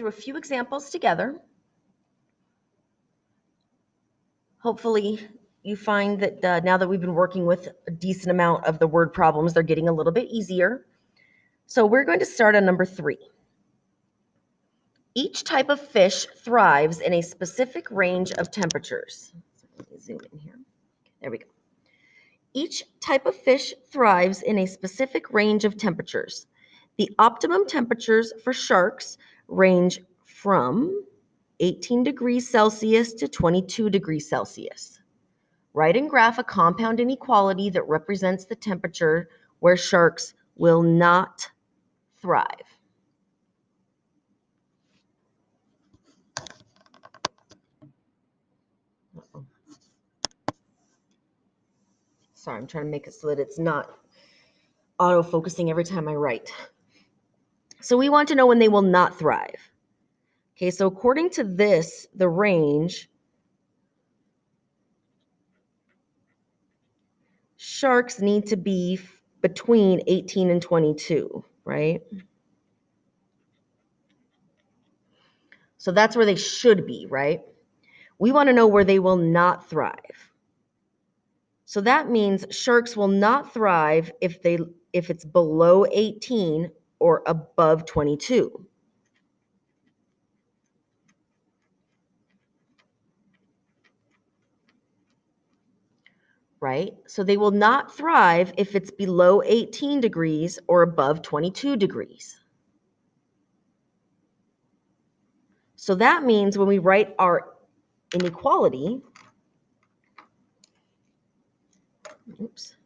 through a few examples together. Hopefully you find that now that we've been working with a decent amount of the word problems, they're getting a little bit easier. So we're going to start on number 3. Each type of fish thrives in a specific range of temperatures. Let me zoom in here. There we go. Each type of fish thrives in a specific range of temperatures. The optimum temperatures for sharks range from 18 degrees Celsius to 22 degrees Celsius. Write and graph a compound inequality that represents the temperature where sharks will not thrive. Sorry, I'm trying to make it so that it's not auto-focusing every time I write. So we want to know when they will not thrive. Okay, so according to this, the range, sharks need to be between 18 and 22, right? So that's where they should be, right? We want to know where they will not thrive. So that means sharks will not thrive if it's below 18 or above 22. Right? So they will not thrive if it's below 18 degrees or above 22 degrees. So that means when we write our inequality, oops.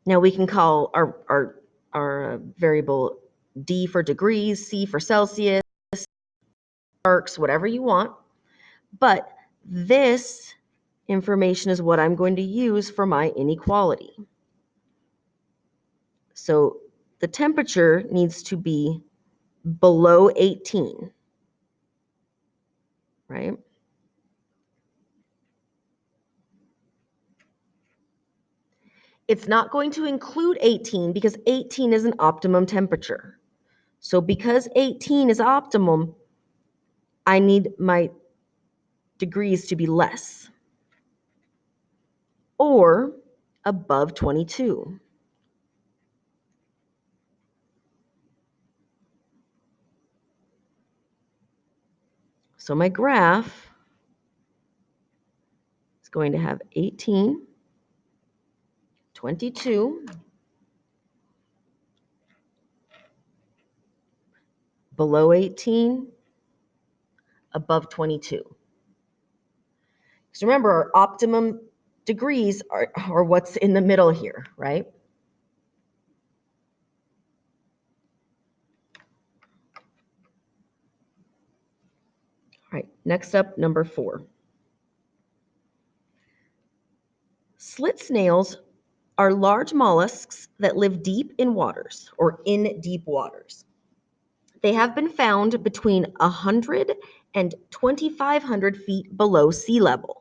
Now we can call our variable D for degrees, C for Celsius, arcs, whatever you want. But this information is what I'm going to use for my inequality. So the temperature needs to be below 18, right? It's not going to include 18 because 18 is an optimum temperature. So because 18 is optimum, I need my degrees to be less or above 22. So my graph is going to have 18, 22, below 18, above 22. So remember, our optimum degrees are what's in the middle here, right? All right, next up, number 4. Slit snails are large mollusks that live deep in waters or in deep waters. They have been found between 100 and 2,500 feet below sea level.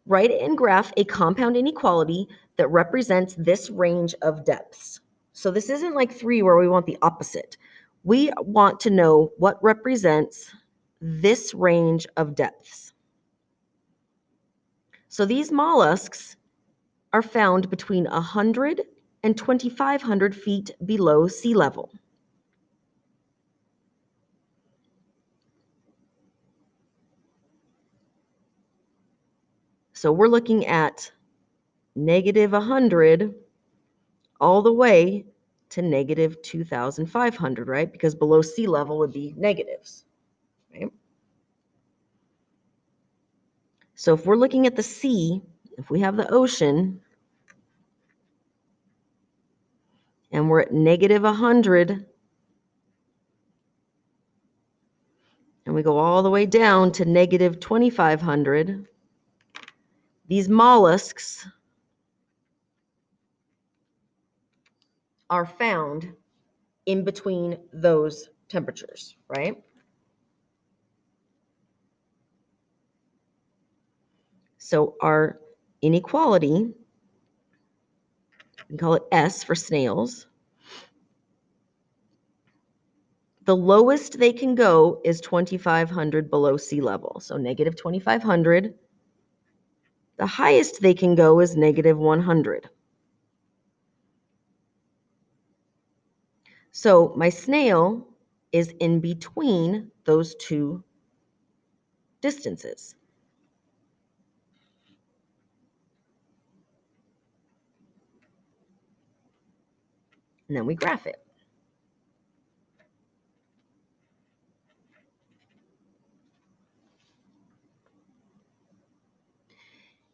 Write and graph a compound inequality that represents this range of depths. So this isn't like 3 where we want the opposite. We want to know what represents this range of depths. So these mollusks are found between 100 and 2,500 feet below sea level. So we're looking at negative 100 all the way to negative 2,500, right? Because below sea level would be negatives, right? So if we're looking at the sea, if we have the ocean, and we're at negative 100, and we go all the way down to negative 2,500, these mollusks are found in between those temperatures, right? So our inequality We call it S for snails. The lowest they can go is 2,500 below sea level, so negative 2,500. The highest they can go is negative 100. So my snail is in between those two distances. And then we graph it.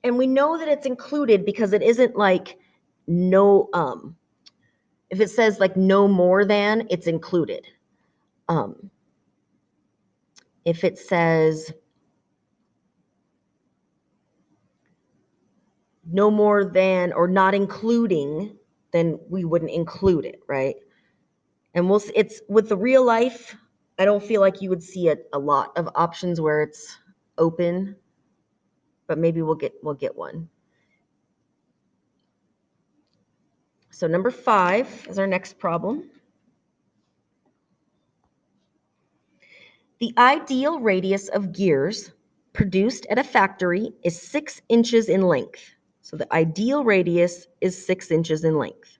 And we know that it's included because it isn't like no, if it says like no more than, it's included. If it says no more than or not including, then we wouldn't include it, right? And it's with the real life, I don't feel like you would see a lot of options where it's open, but maybe we'll get one. So number 5 is our next problem. The ideal radius of gears produced at a factory is 6 inches in length. So the ideal radius is 6 inches in length.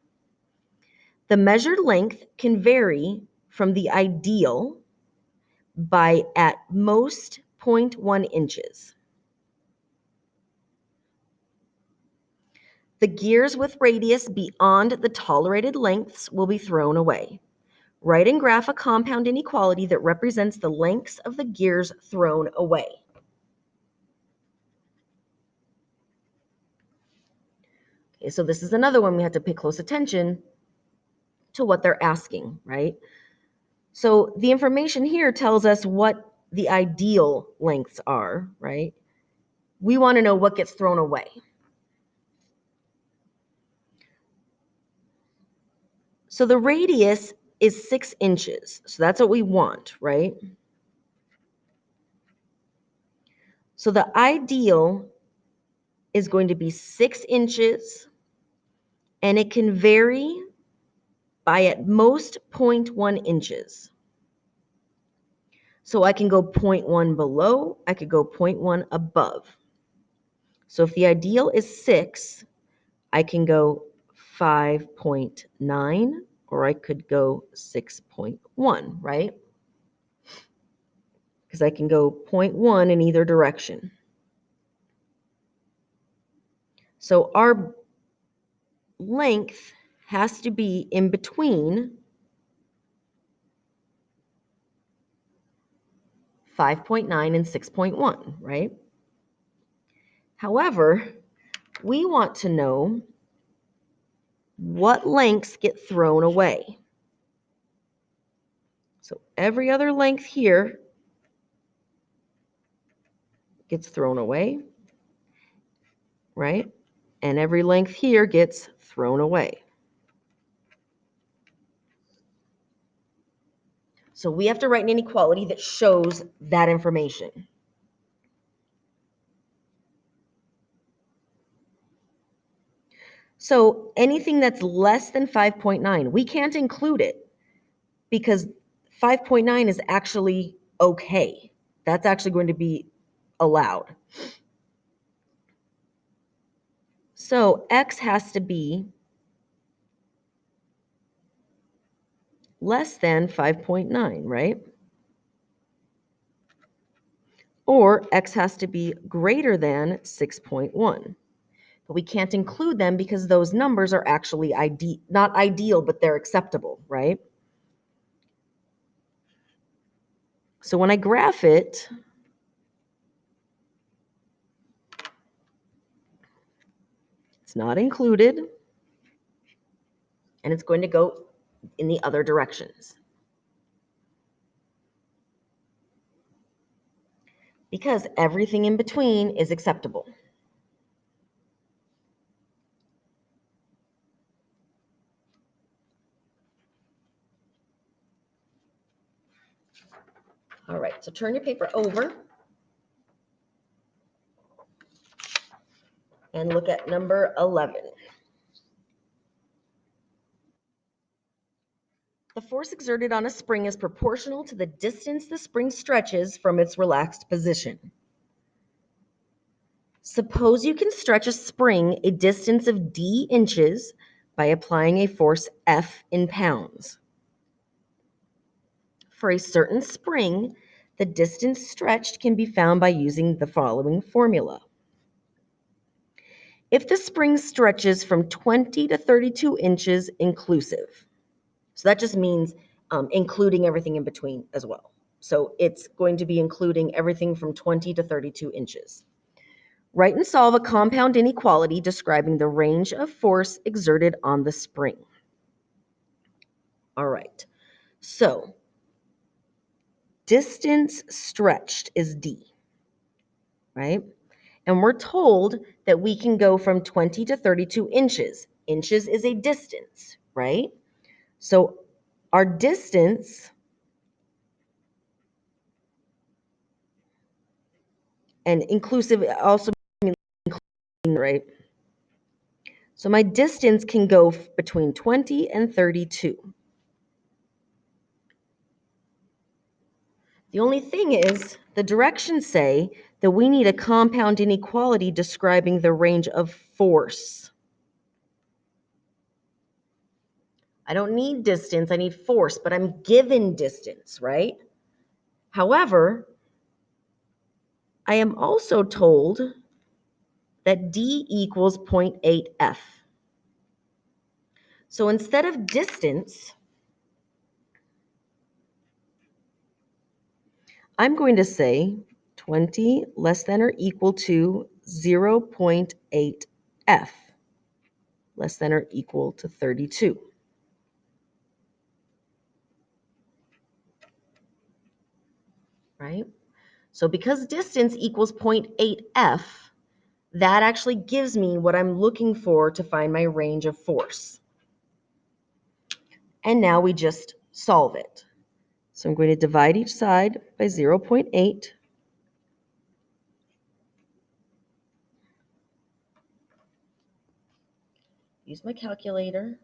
The measured length can vary from the ideal by at most 0.1 inches. The gears with radius beyond the tolerated lengths will be thrown away. Write and graph a compound inequality that represents the lengths of the gears thrown away. Okay, so this is another one we have to pay close attention to what they're asking, right? So the information here tells us what the ideal lengths are, right? We want to know what gets thrown away. So the radius is 6 inches. So that's what we want, right? So the ideal is going to be 6 inches, and it can vary by at most 0.1 inches. So I can go 0.1 below, I could go 0.1 above. So if the ideal is 6, I can go 5.9, or I could go 6.1, right? Because I can go 0.1 in either direction. So our length has to be in between 5.9 and 6.1, right? However, we want to know what lengths get thrown away. So every other length here gets thrown away, right? And every length here gets thrown away. So we have to write an inequality that shows that information. So anything that's less than 5.9, we can't include it because 5.9 is actually okay. That's actually going to be allowed. So x has to be less than 5.9, right? Or x has to be greater than 6.1. But we can't include them because those numbers are actually not ideal, but they're acceptable, right? So when I graph it, it's not included, and it's going to go in the other directions. Because everything in between is acceptable. All right, so turn your paper over and look at number 11. The force exerted on a spring is proportional to the distance the spring stretches from its relaxed position. Suppose you can stretch a spring a distance of d inches by applying a force F in pounds. For a certain spring, the distance stretched can be found by using the following formula. If the spring stretches from 20 to 32 inches inclusive, so that just means including everything in between as well. So it's going to be including everything from 20 to 32 inches. Write and solve a compound inequality describing the range of force exerted on the spring. All right, so distance stretched is d, right? And we're told that we can go from 20 to 32 inches. Inches is a distance, right? So our distance and inclusive also means including, right? So my distance can go between 20 and 32. The only thing is, the directions say that we need a compound inequality describing the range of force. I don't need distance, I need force, but I'm given distance, right? However, I am also told that d equals 0.8 f. So instead of distance, I'm going to say 20 less than or equal to 0.8 f less than or equal to 32. Right? So because distance equals 0.8 f, that actually gives me what I'm looking for to find my range of force. And now we just solve it. So I'm going to divide each side by 0.8. Use my calculator.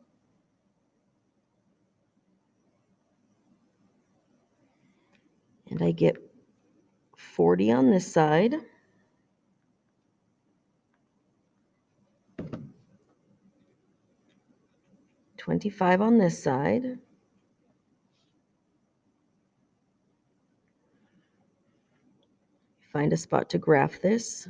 And I get 40 on this side. 25 on this side. Find a spot to graph this.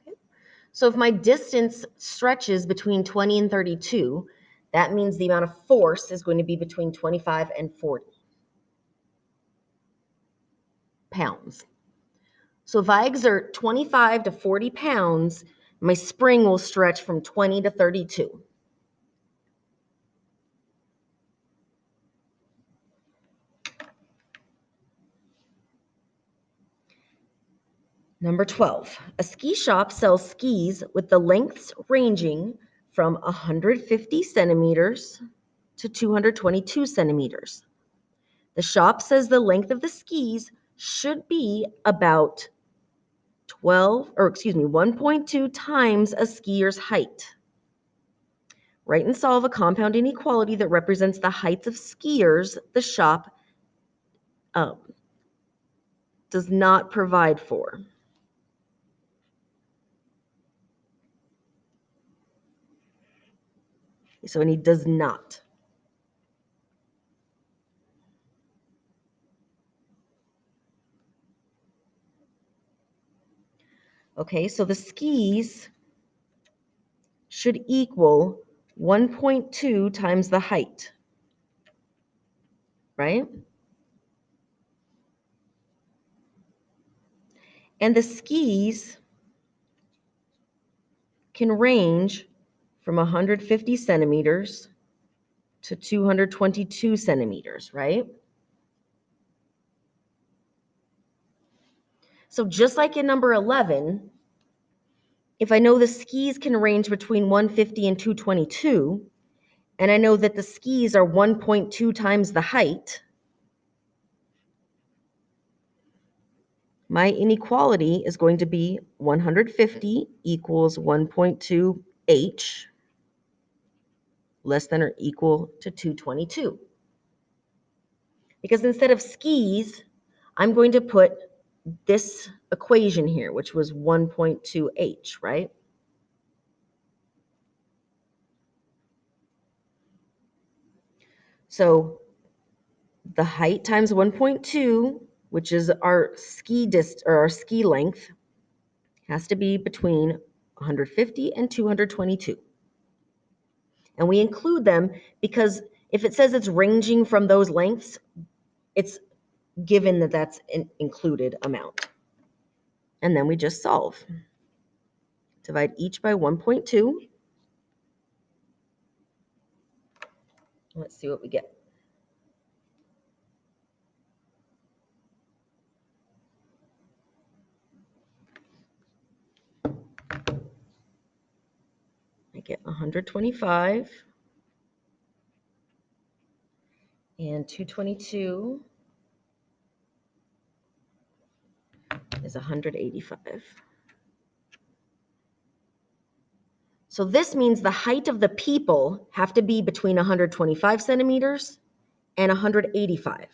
Okay. So if my distance stretches between 20 and 32, that means the amount of force is going to be between 25 and 40 pounds. So if I exert 25 to 40 pounds, my spring will stretch from 20 to 32. Number 12, a ski shop sells skis with the lengths ranging from 150 centimeters to 222 centimeters. The shop says the length of the skis should be about 1.2 times a skier's height. Write and solve a compound inequality that represents the heights of skiers the shop does not provide for. So, and he does not. Okay, so the skis should equal 1.2 times the height, right? And the skis can range from 150 centimeters to 222 centimeters, right? So just like in number 11, if I know the skis can range between 150 and 222, and I know that the skis are 1.2 times the height, my inequality is going to be 150 equals 1.2 h less than or equal to 222. Because instead of skis, I'm going to put this equation here, which was 1.2h, right? So the height times 1.2, which is our ski length, has to be between 150 and 222. And we include them because if it says it's ranging from those lengths, it's given that that's an included amount. And then we just solve. Divide each by 1.2. Let's see what we get. I get 125 and 222 is 185. So this means the height of the people have to be between 125 centimeters and 185.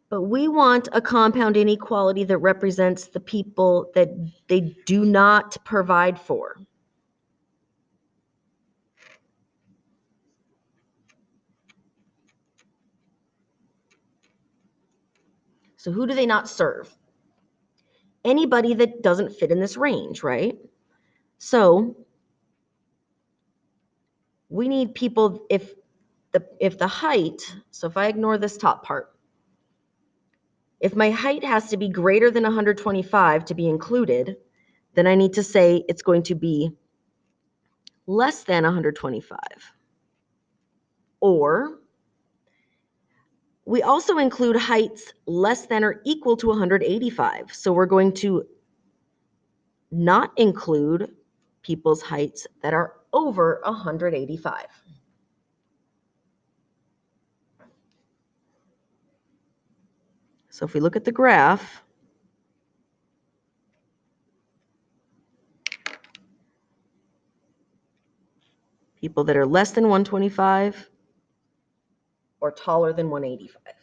But we want a compound inequality that represents the people that they do not provide for. So who do they not serve? Anybody that doesn't fit in this range, right? So we need people, if the height, so if I ignore this top part, if my height has to be greater than 125 to be included, then I need to say it's going to be less than 125. Or we also include heights less than or equal to 185. So we're going to not include people's heights that are over 185. So if we look at the graph, people that are less than 125 or taller than 185.